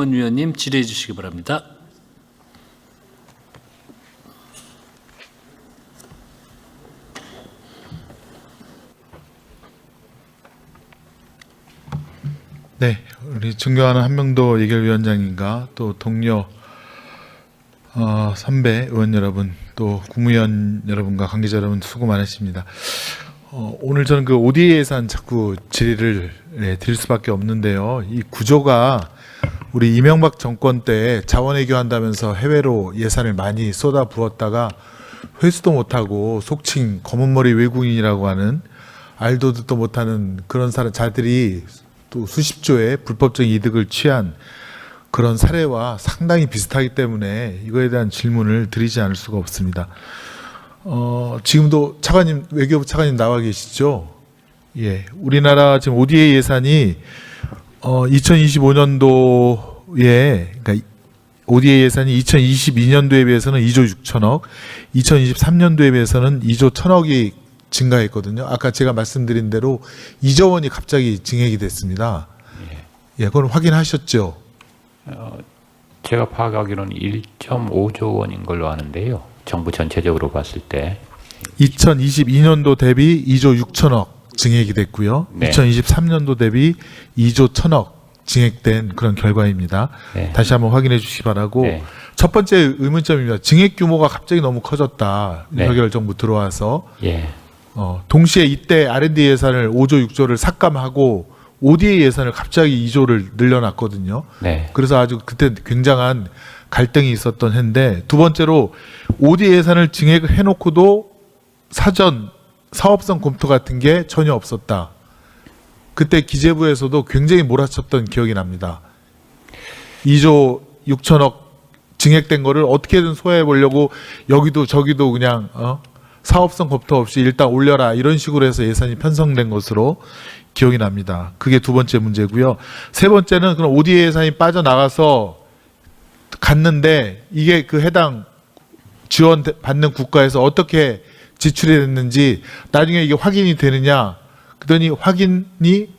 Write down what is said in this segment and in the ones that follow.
원 위원님 질의해 주시기 바랍니다. 네, 우리 존경하는 한명도 예결위원장님과 또 동료 선배 의원 여러분, 또 국무위원 여러분과 관계자 여러분 수고 많으십니다. 오늘 저는 그 ODA 예산 자꾸 질의를 드릴 수밖에 없는데요. 이 구조가 우리 이명박 정권 때 자원외교한다면서 해외로 예산을 많이 쏟아 부었다가 회수도 못하고 속칭 검은머리 외국인이라고 하는 알도 듣도 못하는 그런 자들이 또 수십조의 불법적 이득을 취한 그런 사례와 상당히 비슷하기 때문에 이거에 대한 질문을 드리지 않을 수가 없습니다. 지금도 차관님, 외교부 차관님 나와 계시죠? 예, 우리나라 지금 ODA 예산이 2025년도에 그러니까 ODA 예산이 2022년도에 비해서는 2조 6천억, 2023년도에 비해서는 2조 1천억이 증가했거든요. 아까 제가 말씀드린 대로 2조 원이 갑자기 증액이 됐습니다. 예, 그건 확인하셨죠? 제가 파악하기로는 1.5조 원인 걸로 아는데요. 정부 전체적으로 봤을 때 2022년도 대비 2조 6천억 증액이 됐고요. 네. 2023년도 대비 2조 1천억 증액된 그런 결과입니다. 네. 다시 한번 확인해 주시기 바라고. 네. 첫 번째 의문점입니다. 증액 규모가 갑자기 너무 커졌다. 네. 윤석열 정부 들어와서. 예. 동시에 이때 R&D 예산을 5조 6조를 삭감하고 ODA 예산을 갑자기 2조를 늘려놨거든요. 네. 그래서 아주 그때 굉장한 갈등이 있었던 해인데, 두 번째로 ODA 예산을 증액을 해놓고도 사전 사업성 검토 같은 게 전혀 없었다. 그때 기재부에서도 굉장히 몰아쳤던 기억이 납니다. 2조 6천억 증액된 거를 어떻게든 소화해 보려고 여기도 저기도 그냥 사업성 검토 없이 일단 올려라 이런 식으로 해서 예산이 편성된 것으로 기억이 납니다. 그게 두 번째 문제고요. 세 번째는 그런 ODA 예산이 빠져나가서 갔는데 이게 그 해당 지원 받는 국가에서 어떻게 지출이 됐는지 나중에 이게 확인이 되느냐, 그러더니 확인이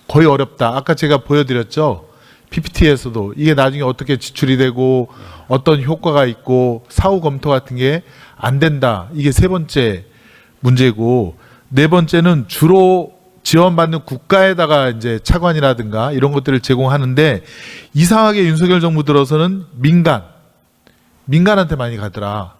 거의 어렵다. 아까 제가 보여드렸죠. PPT에서도 이게 나중에 어떻게 지출이 되고 어떤 효과가 있고 사후 검토 같은 게 안 된다. 이게 세 번째 문제고, 네 번째는 주로 지원받는 국가에다가 이제 차관이라든가 이런 것들을 제공하는데, 이상하게 윤석열 정부 들어서는 민간한테 많이 가더라.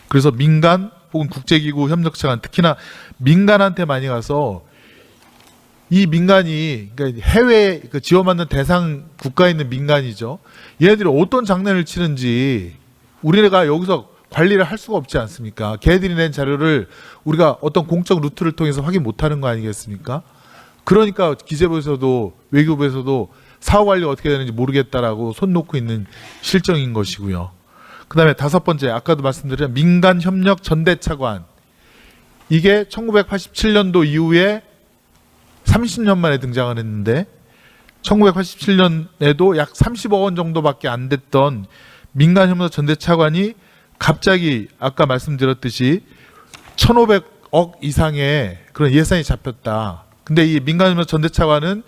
그래서 민간 혹은 국제기구 협력차관, 특히나 민간한테 많이 가서 이 민간이, 그러니까 해외 지원받는 대상 국가에 있는 민간이죠. 얘네들이 어떤 장난을 치는지 우리가 여기서 관리를 할 수가 없지 않습니까? 걔네들이 낸 자료를 우리가 어떤 공적 루트를 통해서 확인 못하는 거 아니겠습니까? 그러니까 기재부에서도 외교부에서도 사후 관리가 어떻게 되는지 모르겠다라고 손 놓고 있는 실정인 것이고요. 그 다음에 다섯 번째, 아까도 말씀드린 민간협력 전대차관. 이게 1987년도 이후에 30년 만에 등장을 했는데, 1987년에도 약 30억 원 정도밖에 안 됐던 민간협력 전대차관이 갑자기 아까 말씀드렸듯이 1,500억 이상의 그런 예산이 잡혔다. 근데 이 민간협력 전대차관은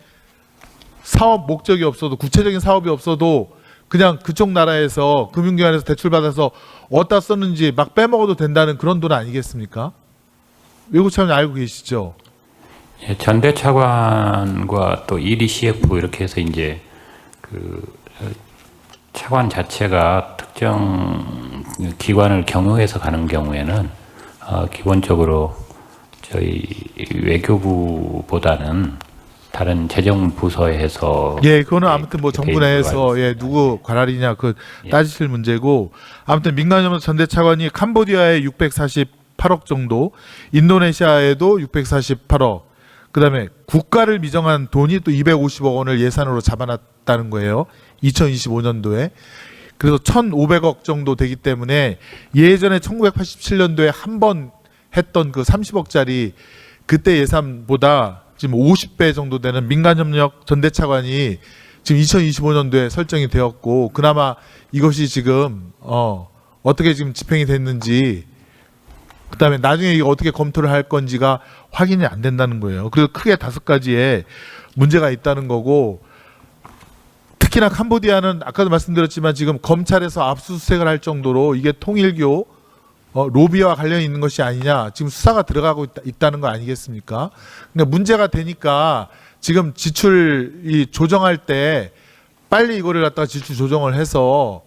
사업 목적이 없어도, 구체적인 사업이 없어도 그냥 그쪽 나라에서 금융기관에서 대출받아서 어디다 썼는지 막 빼먹어도 된다는 그런 돈 아니겠습니까? 외국 차관 알고 계시죠? 예, 전대차관과 또 EDCF 이렇게 해서 이제 그 차관 자체가 특정 기관을 경유해서 가는 경우에는 기본적으로 저희 외교부보다는 다른 재정부서에 해서, 예, 그거는 아무튼 뭐 정부 내에서 누구 관할이냐 그 따지실 문제고, 아무튼 민간협력 전대차관이 캄보디아에 648억 정도, 인도네시아에도 648억, 그다음에 국가를 미정한 돈이 또 250억 원을 예산으로 잡아놨다는 거예요. 2025년도에. 그래서 1,500억 정도 되기 때문에 예전에 1987년도에 한 번 했던 그 30억짜리 그때 예산보다 지금 50배 정도 되는 민간협력 전대차관이 지금 2025년도에 설정이 되었고, 그나마 이것이 지금 어떻게 지금 집행이 됐는지, 그다음에 나중에 이게 어떻게 검토를 할 건지가 확인이 안 된다는 거예요. 그래서 크게 5가지의 문제가 있다는 거고, 특히나 캄보디아는 아까도 말씀드렸지만 지금 검찰에서 압수수색을 할 정도로 이게 통일교 로비와 관련이 있는 것이 아니냐 지금 수사가 들어가고 있다는 거 아니겠습니까? 그러니까 문제가 되니까 지금 지출 이 조정할 때 빨리 이거를 갖다가 지출 조정을 해서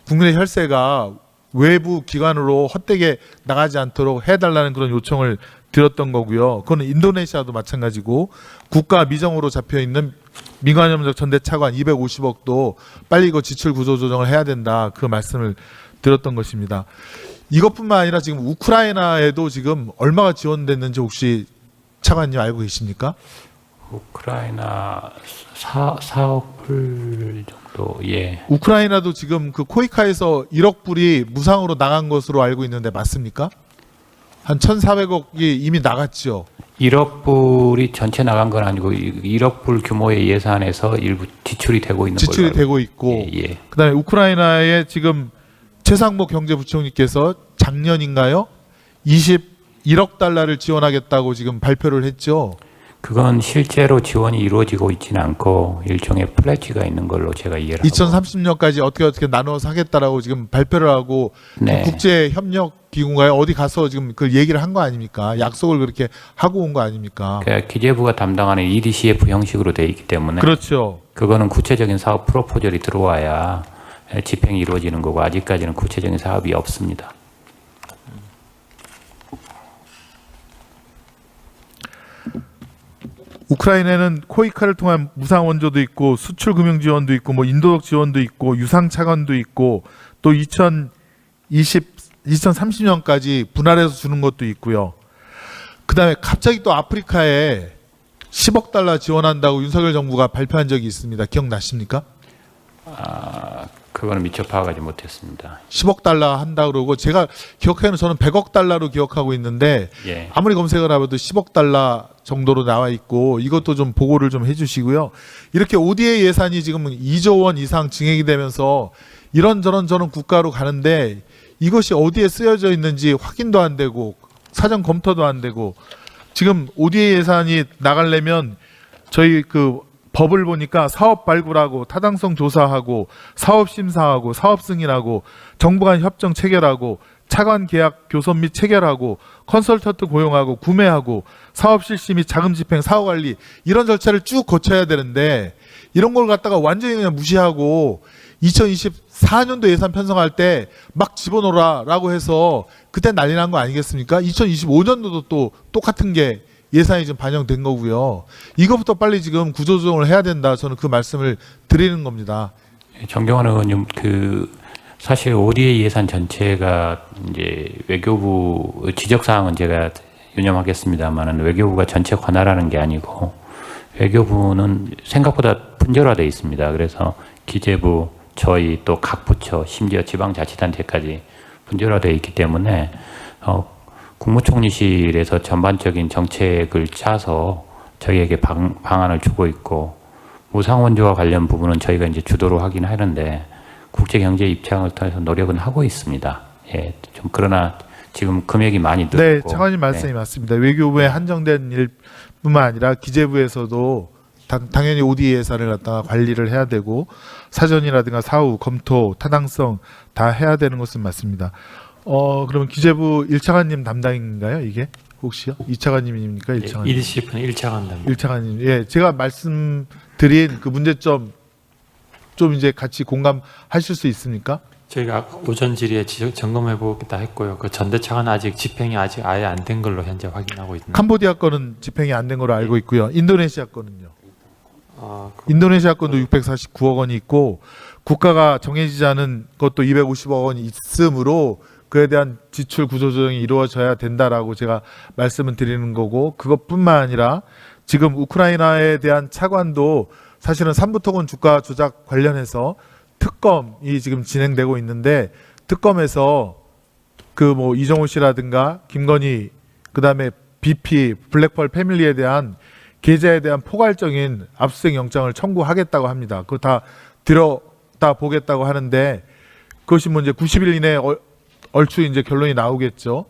국민의 혈세가 외부 기관으로 헛되게 나가지 않도록 해달라는 그런 요청을 드렸던 거고요. 그거는 인도네시아도 마찬가지고 국가 미정으로 잡혀 있는 민간협력 전대 차관 250억도 빨리 이거 지출 구조 조정을 해야 된다. 그 말씀을 드렸던 것입니다. 이것뿐만 아니라 지금 우크라이나에도 지금 얼마가 지원됐는지 혹시 차관님 알고 계십니까? 우크라이나 4억 불 정도. 예. 우크라이나도 지금 그 코이카에서 1억 불이 무상으로 나간 것으로 알고 있는데 맞습니까? 한 1,400억이 이미 나갔죠. 1억 불이 전체 나간 건 아니고 1억 불 규모의 예산에서 일부 지출이 되고 있는 지출이 걸로 되고 있고 예, 예. 그다음에 우크라이나의 지금 최상목 경제부총리께서 작년인가요? 21억 달러를 지원하겠다고 지금 발표를 했죠. 그건 실제로 지원이 이루어지고 있지는 않고 일종의 플래지가 있는 걸로 제가 이해를 하고 2030년까지 어떻게 나눠서 하겠다라고 지금 발표를 하고 네. 국제 협력 기구가에 어디 가서 지금 그 얘기를 한 거 아닙니까? 약속을 그렇게 하고 온 거 아닙니까? 그러니까 기재부가 담당하는 EDCF 형식으로 돼 있기 때문에 그렇죠. 그거는 구체적인 사업 프로포절이 들어와야 집행이 이루어지는 거고 아직까지는 구체적인 사업이 없습니다. 우크라이나는 코이카를 통한 무상 원조도 있고 수출 금융 지원도 있고 뭐 인도적 지원도 있고 유상 차관도 있고 또 2030년까지 분할해서 주는 것도 있고요. 그다음에 갑자기 또 아프리카에 10억 달러 지원한다고 윤석열 정부가 발표한 적이 있습니다. 기억나십니까? 그거는 미처 파악하지 못했습니다. 10억 달러 한다 그러고 제가 기억하기로는 저는 100억 달러로 기억하고 있는데 예. 아무리 검색을 해봐도 10억 달러 정도로 나와 있고 이것도 좀 보고를 좀 해주시고요. 이렇게 ODA 예산이 지금 2조 원 이상 증액이 되면서 이런저런 저런 국가로 가는데 이것이 어디에 쓰여져 있는지 확인도 안 되고 사전 검토도 안 되고 지금 ODA 예산이 나가려면 저희 그 법을 보니까 사업 발굴하고 타당성 조사하고 사업 심사하고 사업 승인하고 정부 간 협정 체결하고 차관 계약 교섭 및 체결하고 컨설턴트 고용하고 구매하고 사업 실시 및 자금 집행 사업 관리 이런 절차를 쭉 거쳐야 되는데 이런 걸 갖다가 완전히 그냥 무시하고 2024년도 예산 편성할 때 막 집어넣으라라고 해서 그때 난리 난 거 아니겠습니까? 2025년도도 또 똑같은 게 예산이 좀 반영된 거고요. 이것부터 빨리 지금 구조조정을 해야 된다. 저는 그 말씀을 드리는 겁니다. 정경환 의원님, 사실 ODA 예산 전체가 이제 외교부 지적 사항은 제가 유념하겠습니다만은 외교부가 전체 관할하는 게 아니고 외교부는 생각보다 분절화되어 있습니다. 그래서 기재부, 저희 또 각 부처, 심지어 지방자치단체까지 분절화되어 있기 때문에 국무총리실에서 전반적인 정책을 짜서 저희에게 방안을 주고 있고 무상원조와 관련 부분은 저희가 이제 주도로 하긴 하는데 국제 경제 입장을 통해서 노력은 하고 있습니다. 예, 좀 그러나 지금 금액이 많이 늘고. 네, 차관님 말씀이 맞습니다. 외교부에 한정된 일뿐만 아니라 기재부에서도 당연히 ODA 예산을 갖다가 관리를 해야 되고 사전이라든가 사후 검토 타당성 다 해야 되는 것은 맞습니다. 그러면 기재부 1차관님 담당인가요, 이게? 혹시요? 2차관님입니까? 1차관님. EDCF는 1차관 담당. 1차관님. 예, 제가 말씀드린 그 문제점 좀 이제 같이 공감하실 수 있습니까? 저희가 오전 질의에 점검해 보겠다 했고요. 그 전대차관 아직 집행이 아직 아예 안 된 걸로 현재 확인하고 있습니다. 캄보디아 건은 집행이 안 된 걸로 알고 있고요. 인도네시아 건은요. 그 인도네시아 건도 649억 원이 있고 국가가 정해지지 않은 것도 250억 원이 있으므로 그에 대한 지출 구조조정이 이루어져야 된다라고 제가 말씀을 드리는 거고 그것뿐만 아니라 지금 우크라이나에 대한 차관도 사실은 삼부토건 주가 조작 관련해서 특검이 지금 진행되고 있는데 특검에서 그 뭐 이정호 씨라든가 김건희 그다음에 BP 블랙펄 패밀리에 대한 계좌에 대한 포괄적인 압수수색 영장을 청구하겠다고 합니다. 그거 다 들여다 보겠다고 하는데 그것이 뭐 이제 90일 이내에 얼추 이제 결론이 나오겠죠.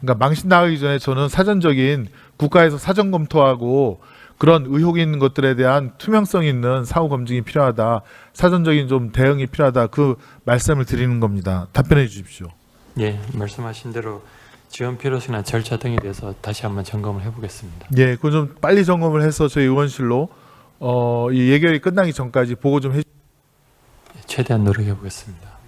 그러니까 망신 나가기 전에 저는 사전적인 국가에서 사전 검토하고 그런 의혹이 있는 것들에 대한 투명성 있는 사후 검증이 필요하다 사전적인 좀 대응이 필요하다 그 말씀을 드리는 겁니다. 답변해 주십시오. 예, 말씀하신 대로 지원 필요성이나 절차 등에 대해서 다시 한번 점검을 해보겠습니다. 예, 그거 좀 빨리 점검을 해서 저희 의원실로 이 예결이 끝나기 전까지 보고 좀 해. 최대한 노력해 보겠습니다.